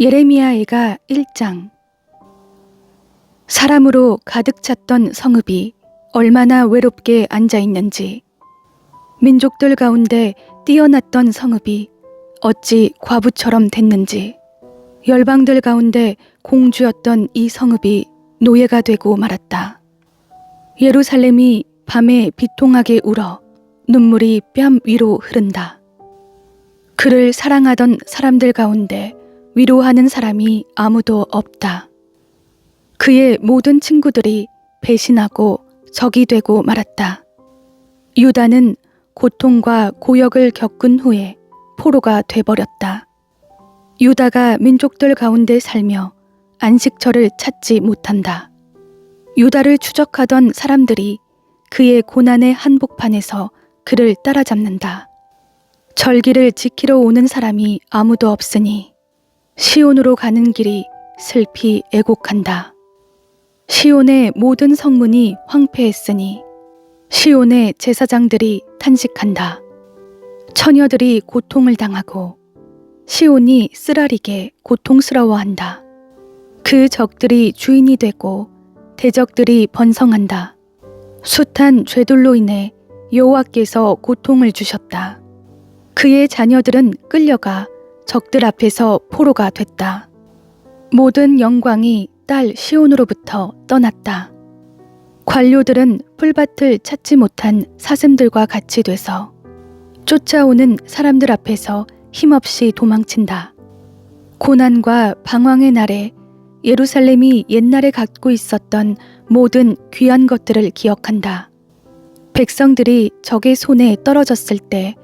예레미야애가 1장. 사람으로 가득 찼던 성읍이 얼마나 외롭게 앉아있는지, 민족들 가운데 뛰어났던 성읍이 어찌 과부처럼 됐는지, 열방들 가운데 공주였던 이 성읍이 노예가 되고 말았다. 예루살렘이 밤에 비통하게 울어 눈물이 뺨 위로 흐른다. 그를 사랑하던 사람들 가운데 위로하는 사람이 아무도 없다. 그의 모든 친구들이 배신하고 적이 되고 말았다. 유다는 고통과 고역을 겪은 후에 포로가 돼버렸다. 유다가 민족들 가운데 살며 안식처를 찾지 못한다. 유다를 추적하던 사람들이 그의 고난의 한복판에서 그를 따라잡는다. 절기를 지키러 오는 사람이 아무도 없으니 시온으로 가는 길이 슬피 애곡한다. 시온의 모든 성문이 황폐했으니 시온의 제사장들이 탄식한다. 처녀들이 고통을 당하고 시온이 쓰라리게 고통스러워한다. 그 적들이 주인이 되고 대적들이 번성한다. 숱한 죄들로 인해 여호와께서 고통을 주셨다. 그의 자녀들은 끌려가 적들 앞에서 포로가 됐다. 모든 영광이 딸 시온으로부터 떠났다. 관료들은 풀밭을 찾지 못한 사슴들과 같이 돼서 쫓아오는 사람들 앞에서 힘없이 도망친다. 고난과 방황의 날에 예루살렘이 옛날에 갖고 있었던 모든 귀한 것들을 기억한다. 백성들이 적의 손에 떨어졌을 때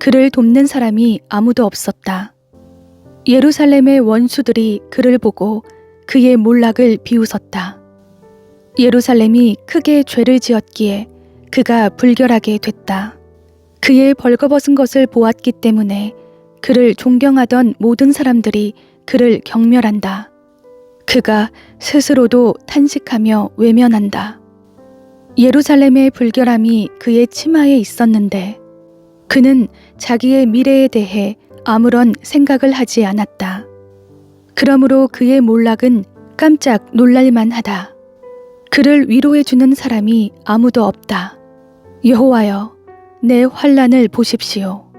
그를 돕는 사람이 아무도 없었다. 예루살렘의 원수들이 그를 보고 그의 몰락을 비웃었다. 예루살렘이 크게 죄를 지었기에 그가 불결하게 됐다. 그의 벌거벗은 것을 보았기 때문에 그를 존경하던 모든 사람들이 그를 경멸한다. 그가 스스로도 탄식하며 외면한다. 예루살렘의 불결함이 그의 치마에 있었는데 그는 자기의 미래에 대해 아무런 생각을 하지 않았다. 그러므로 그의 몰락은 깜짝 놀랄만 하다. 그를 위로해주는 사람이 아무도 없다. 여호와여, 내 환난을 보십시오.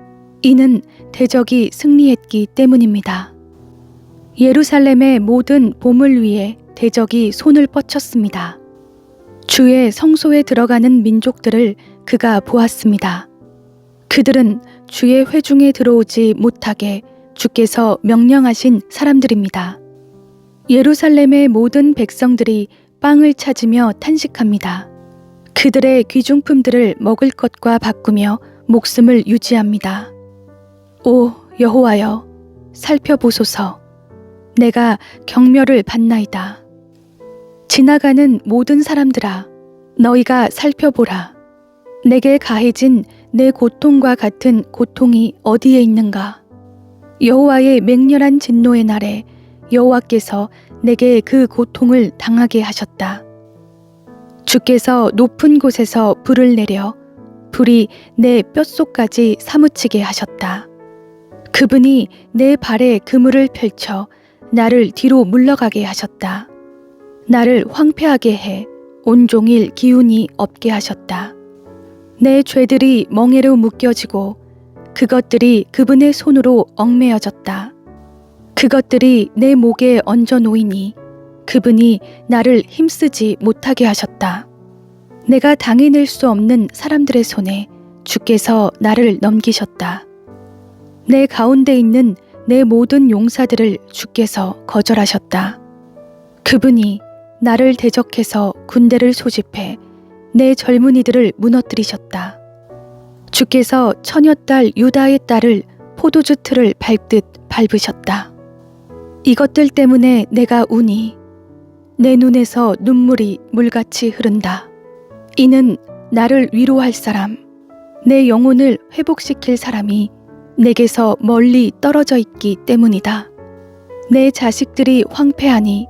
이는 대적이 승리했기 때문입니다. 예루살렘의 모든 보물 위에 대적이 손을 뻗쳤습니다. 주의 성소에 들어가는 민족들을 그가 보았습니다. 그들은 주의 회중에 들어오지 못하게 주께서 명령하신 사람들입니다. 예루살렘의 모든 백성들이 빵을 찾으며 탄식합니다. 그들의 귀중품들을 먹을 것과 바꾸며 목숨을 유지합니다. 오 여호와여, 살펴보소서. 내가 경멸을 받나이다. 지나가는 모든 사람들아, 너희가 살펴보라. 내게 가해진 내 고통과 같은 고통이 어디에 있는가? 여호와의 맹렬한 진노의 날에 여호와께서 내게 그 고통을 당하게 하셨다. 주께서 높은 곳에서 불을 내려 불이 내 뼛속까지 사무치게 하셨다. 그분이 내 발에 그물을 펼쳐 나를 뒤로 물러가게 하셨다. 나를 황폐하게 해 온종일 기운이 없게 하셨다. 내 죄들이 멍에로 묶여지고 그것들이 그분의 손으로 얽매여졌다. 그것들이 내 목에 얹어 놓이니 그분이 나를 힘쓰지 못하게 하셨다. 내가 당해낼 수 없는 사람들의 손에 주께서 나를 넘기셨다. 내 가운데 있는 내 모든 용사들을 주께서 거절하셨다. 그분이 나를 대적해서 군대를 소집해 내 젊은이들을 무너뜨리셨다. 주께서 처녀딸 유다의 딸을 포도주 틀을 밟듯 밟으셨다. 이것들 때문에 내가 우니 내 눈에서 눈물이 물같이 흐른다. 이는 나를 위로할 사람, 내 영혼을 회복시킬 사람이 내게서 멀리 떨어져 있기 때문이다. 내 자식들이 황폐하니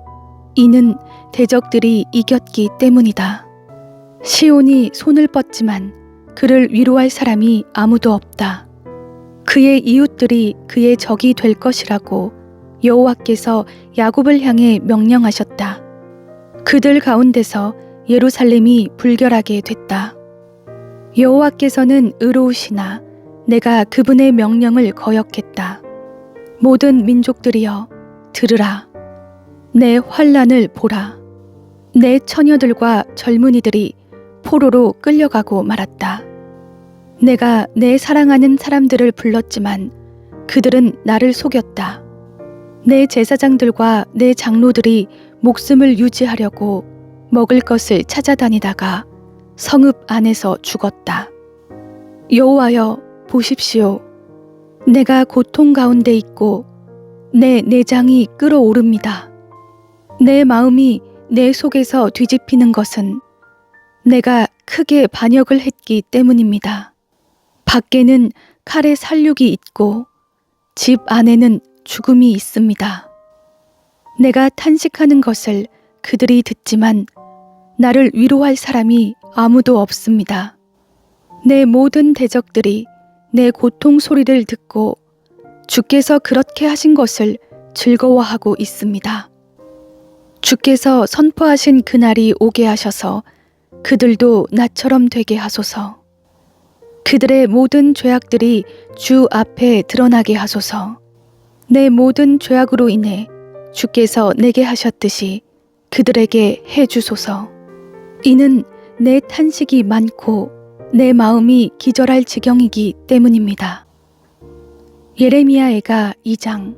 이는 대적들이 이겼기 때문이다. 시온이 손을 뻗지만 그를 위로할 사람이 아무도 없다. 그의 이웃들이 그의 적이 될 것이라고 여호와께서 야곱을 향해 명령하셨다. 그들 가운데서 예루살렘이 불결하게 됐다. 여호와께서는 의로우시나 내가 그분의 명령을 거역했다. 모든 민족들이여 들으라. 내 환난을 보라. 내 처녀들과 젊은이들이 포로로 끌려가고 말았다. 내가 내 사랑하는 사람들을 불렀지만 그들은 나를 속였다. 내 제사장들과 내 장로들이 목숨을 유지하려고 먹을 것을 찾아다니다가 성읍 안에서 죽었다. 여호와여 보십시오. 내가 고통 가운데 있고 내 내장이 끓어오릅니다. 내 마음이 내 속에서 뒤집히는 것은 내가 크게 반역을 했기 때문입니다. 밖에는 칼의 살육이 있고 집 안에는 죽음이 있습니다. 내가 탄식하는 것을 그들이 듣지만 나를 위로할 사람이 아무도 없습니다. 내 모든 대적들이 내 고통 소리를 듣고 주께서 그렇게 하신 것을 즐거워하고 있습니다. 주께서 선포하신 그날이 오게 하셔서 그들도 나처럼 되게 하소서. 그들의 모든 죄악들이 주 앞에 드러나게 하소서. 내 모든 죄악으로 인해 주께서 내게 하셨듯이 그들에게 해 주소서. 이는 내 탄식이 많고 내 마음이 기절할 지경이기 때문입니다. 예레미야애가 2장.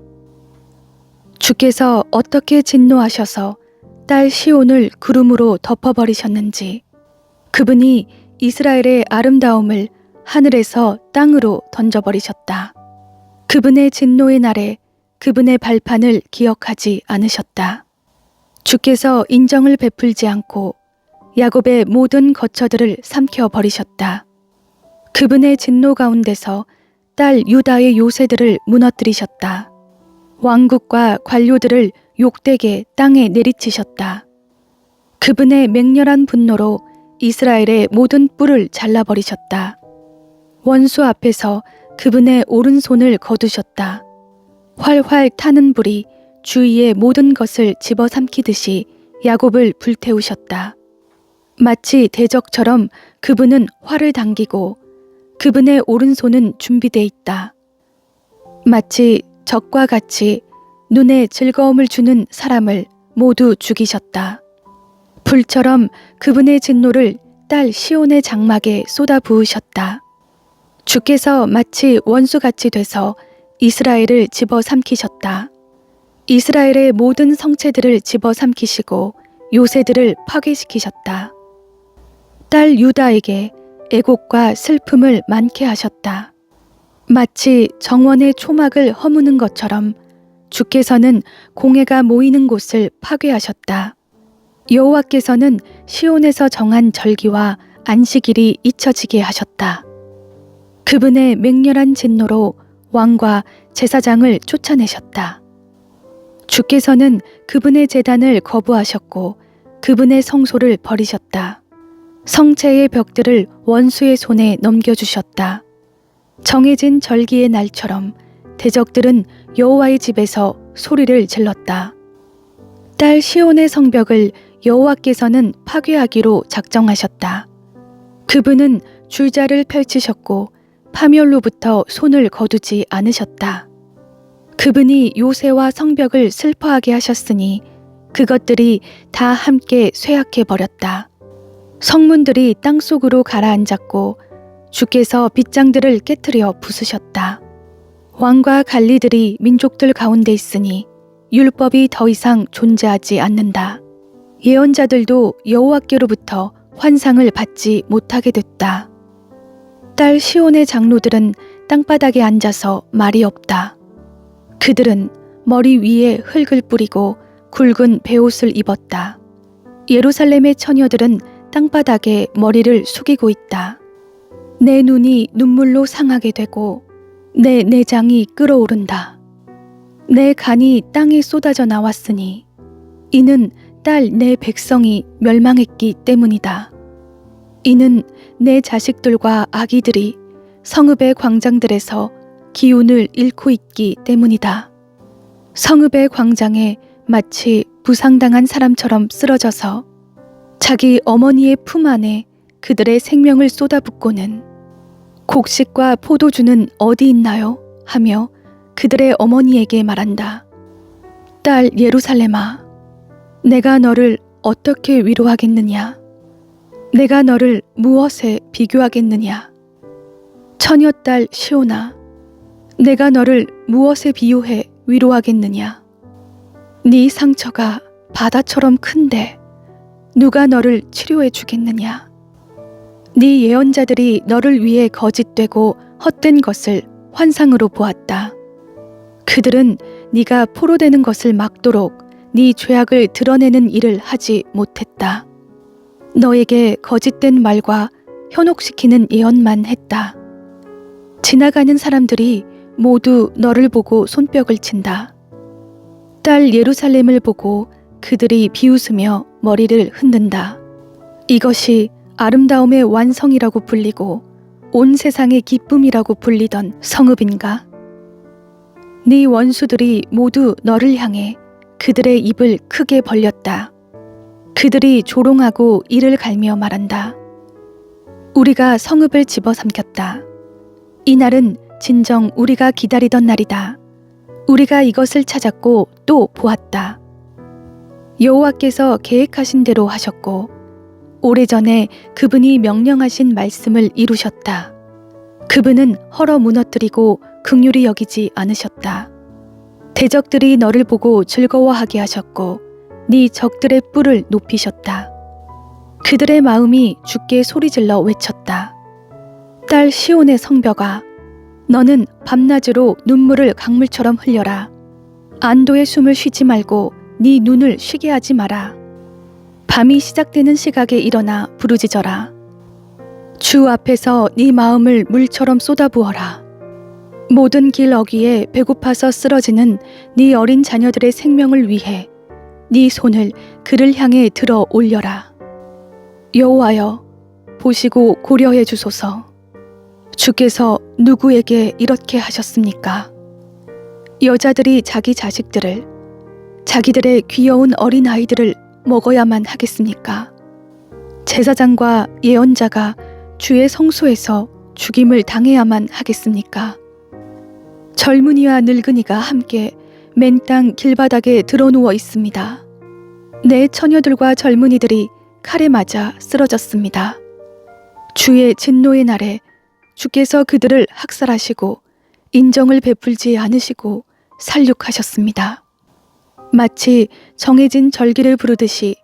주께서 어떻게 진노하셔서 딸 시온을 구름으로 덮어버리셨는지, 그분이 이스라엘의 아름다움을 하늘에서 땅으로 던져버리셨다. 그분의 진노의 날에 그분의 발판을 기억하지 않으셨다. 주께서 인정을 베풀지 않고 야곱의 모든 거처들을 삼켜버리셨다. 그분의 진노 가운데서 딸 유다의 요새들을 무너뜨리셨다. 왕국과 관료들을 욕되게 땅에 내리치셨다. 그분의 맹렬한 분노로 이스라엘의 모든 뿔을 잘라버리셨다. 원수 앞에서 그분의 오른손을 거두셨다. 활활 타는 불이 주위의 모든 것을 집어삼키듯이 야곱을 불태우셨다. 마치 대적처럼 그분은 활을 당기고 그분의 오른손은 준비돼 있다. 마치 적과 같이 눈에 즐거움을 주는 사람을 모두 죽이셨다. 불처럼 그분의 진노를 딸 시온의 장막에 쏟아 부으셨다. 주께서 마치 원수같이 돼서 이스라엘을 집어삼키셨다. 이스라엘의 모든 성체들을 집어삼키시고 요새들을 파괴시키셨다. 딸 유다에게 애곡과 슬픔을 많게 하셨다. 마치 정원의 초막을 허무는 것처럼 주께서는 공회가 모이는 곳을 파괴하셨다. 여호와께서는 시온에서 정한 절기와 안식일이 잊혀지게 하셨다. 그분의 맹렬한 진노로 왕과 제사장을 쫓아내셨다. 주께서는 그분의 제단을 거부하셨고 그분의 성소를 버리셨다. 성체의 벽들을 원수의 손에 넘겨주셨다. 정해진 절기의 날처럼 대적들은 여호와의 집에서 소리를 질렀다. 딸 시온의 성벽을 여호와께서는 파괴하기로 작정하셨다. 그분은 줄자를 펼치셨고 파멸로부터 손을 거두지 않으셨다. 그분이 요새와 성벽을 슬퍼하게 하셨으니 그것들이 다 함께 쇠약해 버렸다. 성문들이 땅속으로 가라앉았고 주께서 빗장들을 깨트려 부수셨다. 왕과 관리들이 민족들 가운데 있으니 율법이 더 이상 존재하지 않는다. 예언자들도 여호와께로부터 환상을 받지 못하게 됐다. 딸 시온의 장로들은 땅바닥에 앉아서 말이 없다. 그들은 머리 위에 흙을 뿌리고 굵은 베옷을 입었다. 예루살렘의 처녀들은 땅바닥에 머리를 숙이고 있다. 내 눈이 눈물로 상하게 되고 내 내장이 끓어오른다. 내 간이 땅에 쏟아져 나왔으니 이는 딸 내 백성이 멸망했기 때문이다. 이는 내 자식들과 아기들이 성읍의 광장들에서 기운을 잃고 있기 때문이다. 성읍의 광장에 마치 부상당한 사람처럼 쓰러져서 자기 어머니의 품 안에 그들의 생명을 쏟아붓고는 곡식과 포도주는 어디 있나요? 하며 그들의 어머니에게 말한다. 딸 예루살렘아, 내가 너를 어떻게 위로하겠느냐? 내가 너를 무엇에 비교하겠느냐? 처녀딸 시온아, 내가 너를 무엇에 비유해 위로하겠느냐? 네 상처가 바다처럼 큰데 누가 너를 치료해 주겠느냐? 네 예언자들이 너를 위해 거짓되고 헛된 것을 환상으로 보았다. 그들은 네가 포로되는 것을 막도록 네 죄악을 드러내는 일을 하지 못했다. 너에게 거짓된 말과 현혹시키는 예언만 했다. 지나가는 사람들이 모두 너를 보고 손뼉을 친다. 딸 예루살렘을 보고 그들이 비웃으며 머리를 흔든다. 이것이 아름다움의 완성이라고 불리고 온 세상의 기쁨이라고 불리던 성읍인가? 네 원수들이 모두 너를 향해 그들의 입을 크게 벌렸다. 그들이 조롱하고 이를 갈며 말한다. 우리가 성읍을 집어삼켰다. 이 날은 진정 우리가 기다리던 날이다. 우리가 이것을 찾았고 또 보았다. 여호와께서 계획하신 대로 하셨고 오래전에 그분이 명령하신 말씀을 이루셨다. 그분은 헐어 무너뜨리고 긍휼히 여기지 않으셨다. 대적들이 너를 보고 즐거워하게 하셨고 네 적들의 뿔을 높이셨다. 그들의 마음이 주께 소리질러 외쳤다. 딸 시온의 성벽아, 너는 밤낮으로 눈물을 강물처럼 흘려라. 안도의 숨을 쉬지 말고 네 눈을 쉬게 하지 마라. 밤이 시작되는 시각에 일어나 부르짖어라. 주 앞에서 네 마음을 물처럼 쏟아부어라. 모든 길 어귀에 배고파서 쓰러지는 네 어린 자녀들의 생명을 위해 네 손을 그를 향해 들어 올려라. 여호와여, 보시고 고려해 주소서. 주께서 누구에게 이렇게 하셨습니까? 여자들이 자기 자식들을, 자기들의 귀여운 어린 아이들을 먹어야만 하겠습니까? 제사장과 예언자가 주의 성소에서 죽임을 당해야만 하겠습니까? 젊은이와 늙은이가 함께 맨땅 길바닥에 드러누워 있습니다. 내 처녀들과 젊은이들이 칼에 맞아 쓰러졌습니다. 주의 진노의 날에 주께서 그들을 학살하시고 인정을 베풀지 않으시고 살육하셨습니다. 마치 정해진 절기를 부르듯이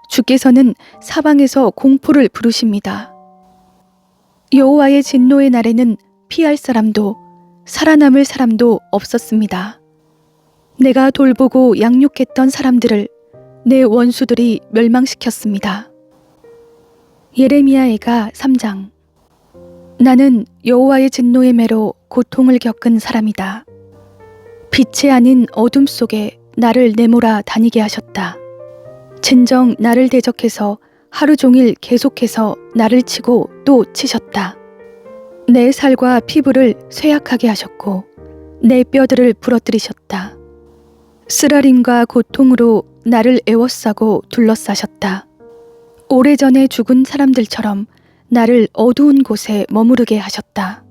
주께서는 사방에서 공포를 부르십니다. 여호와의 진노의 날에는 피할 사람도 살아남을 사람도 없었습니다. 내가 돌보고 양육했던 사람들을 내 원수들이 멸망시켰습니다. 예레미야애가 3장. 나는 여호와의 진노의 매로 고통을 겪은 사람이다. 빛이 아닌 어둠 속에 나를 내몰아 다니게 하셨다. 진정 나를 대적해서 하루 종일 계속해서 나를 치고 또 치셨다. 내 살과 피부를 쇠약하게 하셨고 내 뼈들을 부러뜨리셨다. 쓰라림과 고통으로 나를 애워싸고 둘러싸셨다. 오래전에 죽은 사람들처럼 나를 어두운 곳에 머무르게 하셨다.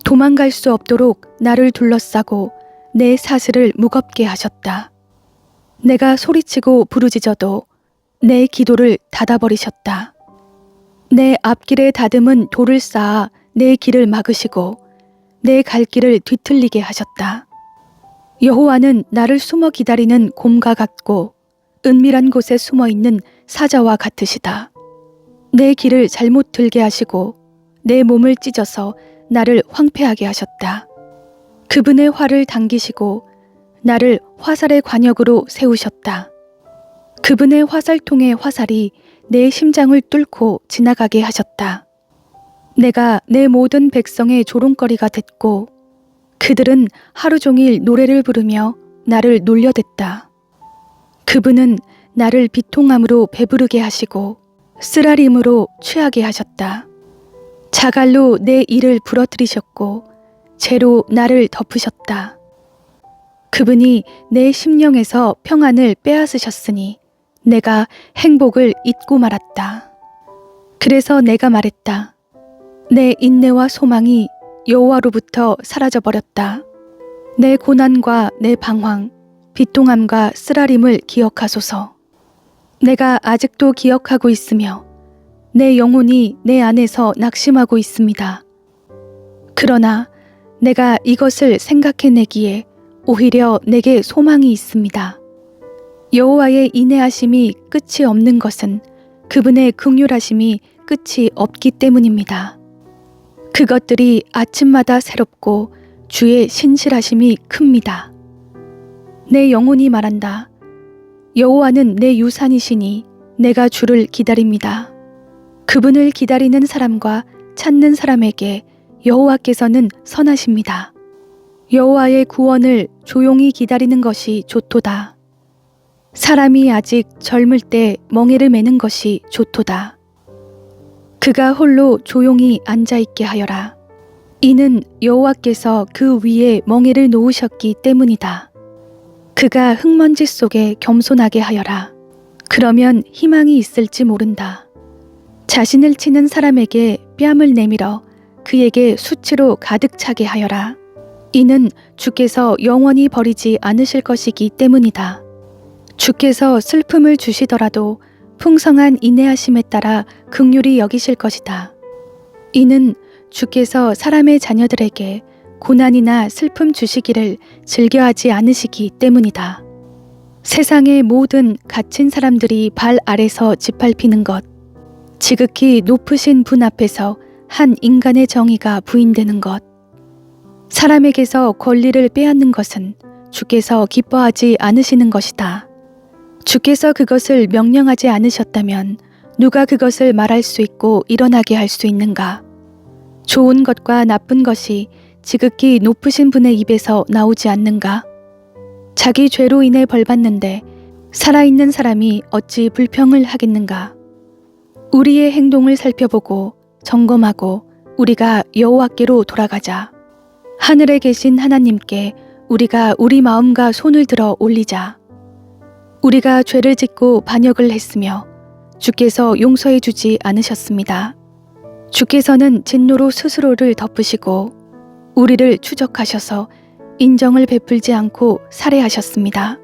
도망갈 수 없도록 나를 둘러싸고 내 사슬을 무겁게 하셨다. 내가 소리치고 부르짖어도 내 기도를 닫아버리셨다. 내 앞길에 다듬은 돌을 쌓아 내 길을 막으시고 내 갈 길을 뒤틀리게 하셨다. 여호와는 나를 숨어 기다리는 곰과 같고 은밀한 곳에 숨어 있는 사자와 같으시다. 내 길을 잘못 들게 하시고 내 몸을 찢어서 나를 황폐하게 하셨다. 그분의 활을 당기시고 나를 화살의 관역으로 세우셨다. 그분의 화살통의 화살이 내 심장을 뚫고 지나가게 하셨다. 내가 내 모든 백성의 조롱거리가 됐고 그들은 하루 종일 노래를 부르며 나를 놀려댔다. 그분은 나를 비통함으로 배부르게 하시고 쓰라림으로 취하게 하셨다. 자갈로 내 이를 부러뜨리셨고 재로 나를 덮으셨다. 그분이 내 심령에서 평안을 빼앗으셨으니 내가 행복을 잊고 말았다. 그래서 내가 말했다. 내 인내와 소망이 여호와로부터 사라져버렸다. 내 고난과 내 방황, 비통함과 쓰라림을 기억하소서. 내가 아직도 기억하고 있으며 내 영혼이 내 안에서 낙심하고 있습니다. 그러나 내가 이것을 생각해내기에 오히려 내게 소망이 있습니다. 여호와의 인내하심이 끝이 없는 것은 그분의 긍휼하심이 끝이 없기 때문입니다. 그것들이 아침마다 새롭고 주의 신실하심이 큽니다. 내 영혼이 말한다. 여호와는 내 유산이시니 내가 주를 기다립니다. 그분을 기다리는 사람과 찾는 사람에게 여호와께서는 선하십니다. 여호와의 구원을 조용히 기다리는 것이 좋도다. 사람이 아직 젊을 때 멍에를 매는 것이 좋도다. 그가 홀로 조용히 앉아있게 하여라. 이는 여호와께서 그 위에 멍에를 놓으셨기 때문이다. 그가 흙먼지 속에 겸손하게 하여라. 그러면 희망이 있을지 모른다. 자신을 치는 사람에게 뺨을 내밀어 그에게 수치로 가득 차게 하여라. 이는 주께서 영원히 버리지 않으실 것이기 때문이다. 주께서 슬픔을 주시더라도 풍성한 인내하심에 따라 긍휼히 여기실 것이다. 이는 주께서 사람의 자녀들에게 고난이나 슬픔 주시기를 즐겨하지 않으시기 때문이다. 세상의 모든 갇힌 사람들이 발 아래서 짓밟히는 것, 지극히 높으신 분 앞에서 한 인간의 정의가 부인되는 것, 사람에게서 권리를 빼앗는 것은 주께서 기뻐하지 않으시는 것이다. 주께서 그것을 명령하지 않으셨다면 누가 그것을 말할 수 있고 일어나게 할 수 있는가? 좋은 것과 나쁜 것이 지극히 높으신 분의 입에서 나오지 않는가? 자기 죄로 인해 벌받는데 살아있는 사람이 어찌 불평을 하겠는가? 우리의 행동을 살펴보고 점검하고 우리가 여호와께로 돌아가자. 하늘에 계신 하나님께 우리가 우리 마음과 손을 들어 올리자. 우리가 죄를 짓고 반역을 했으며 주께서 용서해 주지 않으셨습니다. 주께서는 진노로 스스로를 덮으시고 우리를 추적하셔서 인정을 베풀지 않고 살해하셨습니다.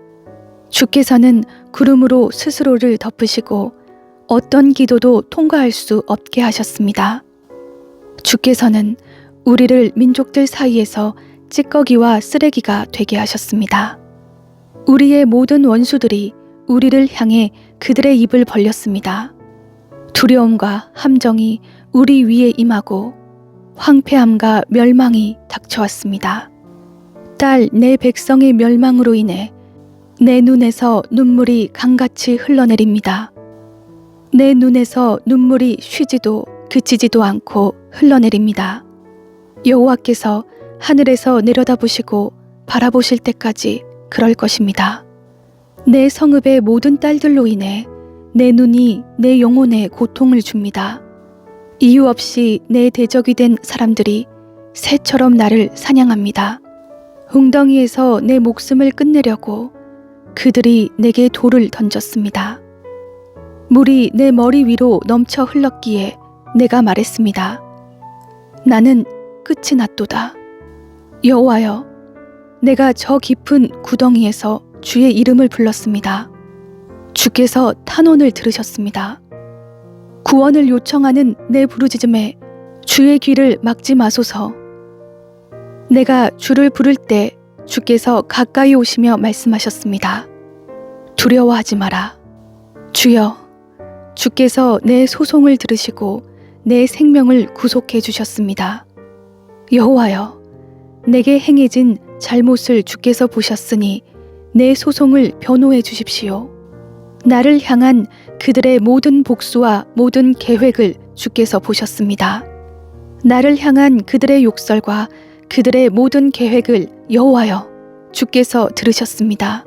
주께서는 구름으로 스스로를 덮으시고 어떤 기도도 통과할 수 없게 하셨습니다. 주께서는 우리를 민족들 사이에서 찌꺼기와 쓰레기가 되게 하셨습니다. 우리의 모든 원수들이 우리를 향해 그들의 입을 벌렸습니다. 두려움과 함정이 우리 위에 임하고 황폐함과 멸망이 닥쳐왔습니다. 딸 내 백성의 멸망으로 인해 내 눈에서 눈물이 강같이 흘러내립니다. 내 눈에서 눈물이 쉬지도 그치지도 않고 흘러내립니다. 여호와께서 하늘에서 내려다보시고 바라보실 때까지 그럴 것입니다. 내 성읍의 모든 딸들로 인해 내 눈이 내 영혼에 고통을 줍니다. 이유 없이 내 대적이 된 사람들이 새처럼 나를 사냥합니다. 웅덩이에서 내 목숨을 끝내려고 그들이 내게 돌을 던졌습니다. 물이 내 머리 위로 넘쳐 흘렀기에 내가 말했습니다. 나는 끝이 났도다. 여호와여, 내가 저 깊은 구덩이에서 주의 이름을 불렀습니다. 주께서 탄원을 들으셨습니다. 구원을 요청하는 내 부르짖음에 주의 귀를 막지 마소서. 내가 주를 부를 때 주께서 가까이 오시며 말씀하셨습니다. 두려워하지 마라. 주여, 주께서 내 소송을 들으시고 내 생명을 구속해 주셨습니다. 여호와여, 내게 행해진 잘못을 주께서 보셨으니 내 소송을 변호해 주십시오. 나를 향한 그들의 모든 복수와 모든 계획을 주께서 보셨습니다. 나를 향한 그들의 욕설과 그들의 모든 계획을 여호와여, 주께서 들으셨습니다.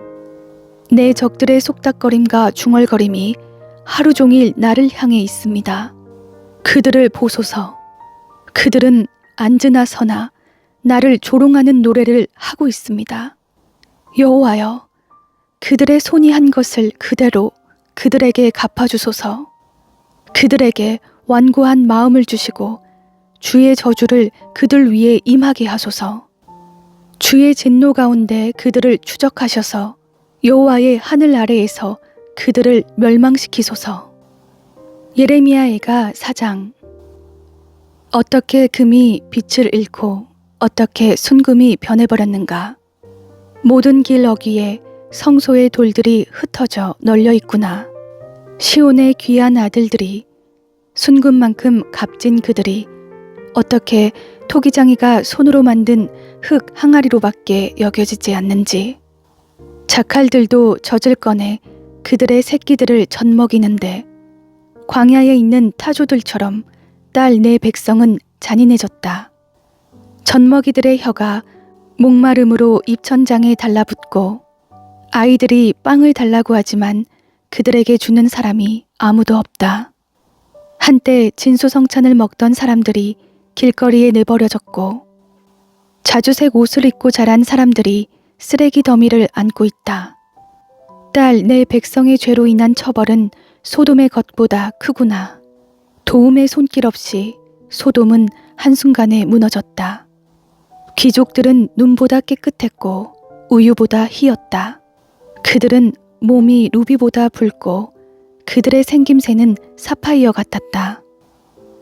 내 적들의 속닥거림과 중얼거림이 하루 종일 나를 향해 있습니다. 그들을 보소서. 그들은 앉으나 서나 나를 조롱하는 노래를 하고 있습니다. 여호와여, 그들의 손이 한 것을 그대로 그들에게 갚아주소서. 그들에게 완고한 마음을 주시고 주의 저주를 그들 위에 임하게 하소서. 주의 진노 가운데 그들을 추적하셔서 여호와의 하늘 아래에서 그들을 멸망시키소서. 예레미야애가 4장. 어떻게 금이 빛을 잃고 어떻게 순금이 변해버렸는가. 모든 길 어귀에 성소의 돌들이 흩어져 널려 있구나. 시온의 귀한 아들들이, 순금만큼 값진 그들이 어떻게 토기장이가 손으로 만든 흙 항아리로밖에 여겨지지 않는지. 자칼들도 젖을 꺼내 그들의 새끼들을 젖먹이는데 광야에 있는 타조들처럼 딸 내 백성은 잔인해졌다. 젖먹이들의 혀가 목마름으로 입천장에 달라붙고 아이들이 빵을 달라고 하지만 그들에게 주는 사람이 아무도 없다. 한때 진수성찬을 먹던 사람들이 길거리에 내버려졌고 자주색 옷을 입고 자란 사람들이 쓰레기 더미를 안고 있다. 딸 내 백성의 죄로 인한 처벌은 소돔의 것보다 크구나. 도움의 손길 없이 소돔은 한순간에 무너졌다. 귀족들은 눈보다 깨끗했고 우유보다 희었다. 그들은 몸이 루비보다 붉고 그들의 생김새는 사파이어 같았다.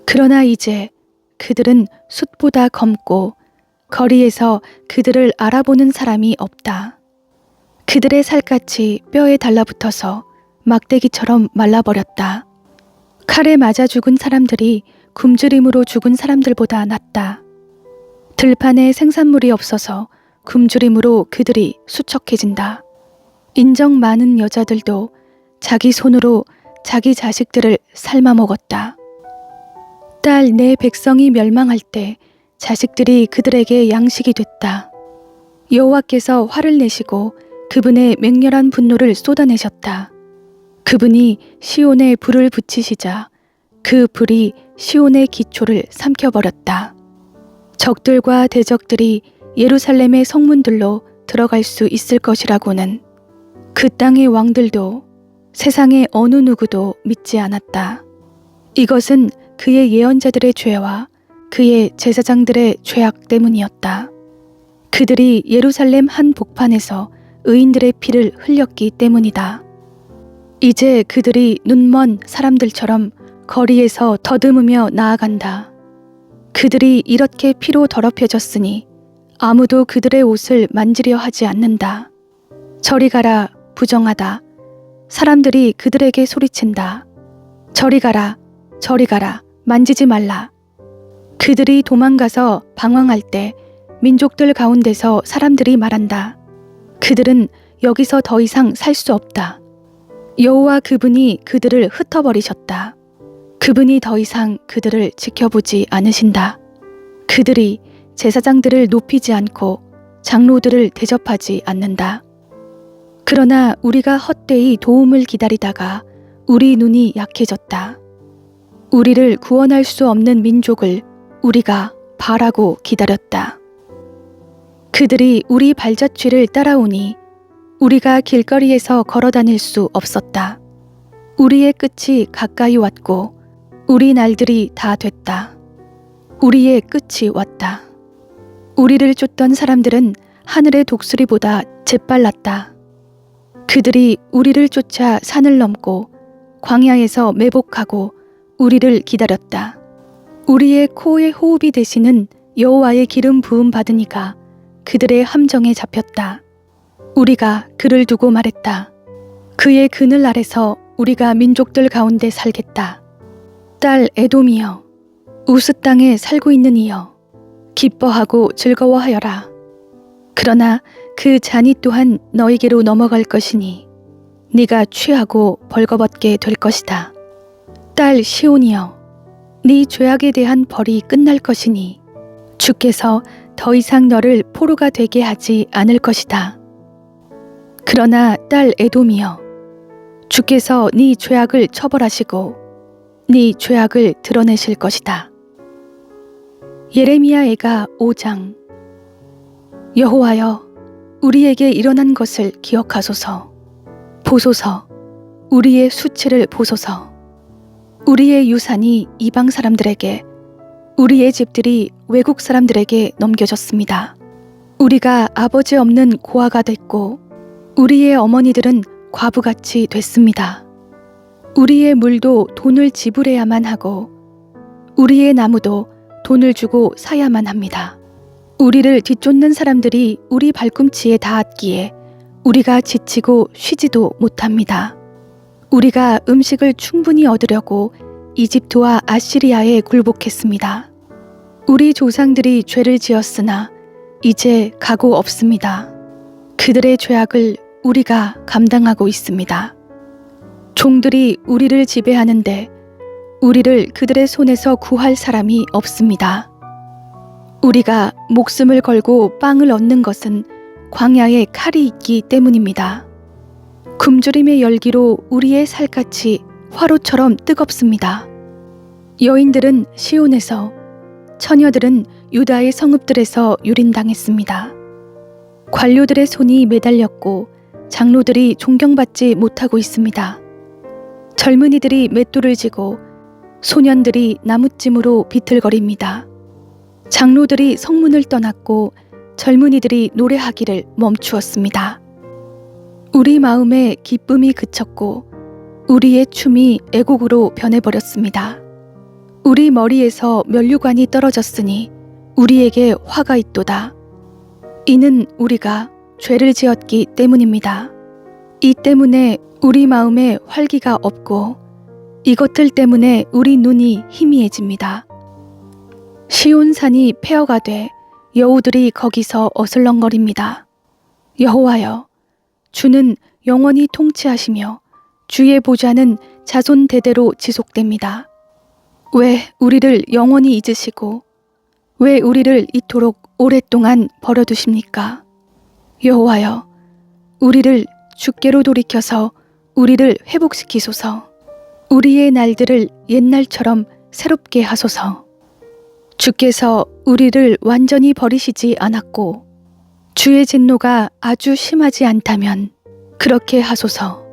그러나 이제 그들은 숯보다 검고 거리에서 그들을 알아보는 사람이 없다. 그들의 살갗이 뼈에 달라붙어서 막대기처럼 말라버렸다. 칼에 맞아 죽은 사람들이 굶주림으로 죽은 사람들보다 낫다. 들판에 생산물이 없어서 굶주림으로 그들이 수척해진다. 인정 많은 여자들도 자기 손으로 자기 자식들을 삶아 먹었다. 딸 내 백성이 멸망할 때 자식들이 그들에게 양식이 됐다. 여호와께서 화를 내시고 그분의 맹렬한 분노를 쏟아내셨다. 그분이 시온에 불을 붙이시자 그 불이 시온의 기초를 삼켜버렸다. 적들과 대적들이 예루살렘의 성문들로 들어갈 수 있을 것이라고는 그 땅의 왕들도 세상의 어느 누구도 믿지 않았다. 이것은 그의 예언자들의 죄와 그의 제사장들의 죄악 때문이었다. 그들이 예루살렘 한 복판에서 의인들의 피를 흘렸기 때문이다. 이제 그들이 눈먼 사람들처럼 거리에서 더듬으며 나아간다. 그들이 이렇게 피로 더럽혀졌으니 아무도 그들의 옷을 만지려 하지 않는다. 저리 가라, 부정하다. 사람들이 그들에게 소리친다. 저리 가라, 저리 가라, 만지지 말라. 그들이 도망가서 방황할 때 민족들 가운데서 사람들이 말한다. 그들은 여기서 더 이상 살 수 없다. 여호와 그분이 그들을 흩어버리셨다. 그분이 더 이상 그들을 지켜보지 않으신다. 그들이 제사장들을 높이지 않고 장로들을 대접하지 않는다. 그러나 우리가 헛되이 도움을 기다리다가 우리 눈이 약해졌다. 우리를 구원할 수 없는 민족을 우리가 바라고 기다렸다. 그들이 우리 발자취를 따라오니 우리가 길거리에서 걸어 다닐 수 없었다. 우리의 끝이 가까이 왔고 우리 날들이 다 됐다. 우리의 끝이 왔다. 우리를 쫓던 사람들은 하늘의 독수리보다 재빨랐다. 그들이 우리를 쫓아 산을 넘고 광야에서 매복하고 우리를 기다렸다. 우리의 코의 호흡이 되시는 여호와의 기름 부음 받은 이가 그들의 함정에 잡혔다. 우리가 그를 두고 말했다. 그의 그늘 아래서 우리가 민족들 가운데 살겠다. 딸 에돔이여, 우스 땅에 살고 있는 이여, 기뻐하고 즐거워하여라. 그러나 그 잔이 또한 너에게로 넘어갈 것이니 네가 취하고 벌거벗게 될 것이다. 딸 시온이여, 네 죄악에 대한 벌이 끝날 것이니 주께서 더 이상 너를 포로가 되게 하지 않을 것이다. 그러나 딸 에돔이여, 주께서 네 죄악을 처벌하시고 네 죄악을 드러내실 것이다. 예레미야애가 5장. 여호와여, 우리에게 일어난 것을 기억하소서. 보소서. 우리의 수치를 보소서. 우리의 유산이 이방 사람들에게, 우리의 집들이 외국 사람들에게 넘겨졌습니다. 우리가 아버지 없는 고아가 됐고 우리의 어머니들은 과부같이 됐습니다. 우리의 물도 돈을 지불해야만 하고 우리의 나무도 돈을 주고 사야만 합니다. 우리를 뒤쫓는 사람들이 우리 발꿈치에 닿았기에 우리가 지치고 쉬지도 못합니다. 우리가 음식을 충분히 얻으려고 이집트와 아시리아에 굴복했습니다. 우리 조상들이 죄를 지었으나 이제 각오 없습니다. 그들의 죄악을 우리가 감당하고 있습니다. 종들이 우리를 지배하는데 우리를 그들의 손에서 구할 사람이 없습니다. 우리가 목숨을 걸고 빵을 얻는 것은 광야에 칼이 있기 때문입니다. 굶주림의 열기로 우리의 살갗이 화로처럼 뜨겁습니다. 여인들은 시온에서, 처녀들은 유다의 성읍들에서 유린당했습니다. 관료들의 손이 매달렸고 장로들이 존경받지 못하고 있습니다. 젊은이들이 맷돌을 지고 소년들이 나무찜으로 비틀거립니다. 장로들이 성문을 떠났고 젊은이들이 노래하기를 멈추었습니다. 우리 마음에 기쁨이 그쳤고 우리의 춤이 애곡으로 변해버렸습니다. 우리 머리에서 면류관이 떨어졌으니 우리에게 화가 있도다. 이는 우리가 죄를 지었기 때문입니다. 이 때문에 우리 마음에 활기가 없고 이것들 때문에 우리 눈이 희미해집니다. 시온산이 폐허가 돼 여우들이 거기서 어슬렁거립니다. 여호와여, 주는 영원히 통치하시며 주의 보좌는 자손 대대로 지속됩니다. 왜 우리를 영원히 잊으시고 왜 우리를 이토록 오랫동안 버려두십니까? 여호와여, 우리를 주께로 돌이켜서 우리를 회복시키소서. 우리의 날들을 옛날처럼 새롭게 하소서. 주께서 우리를 완전히 버리시지 않았고 주의 진노가 아주 심하지 않다면 그렇게 하소서.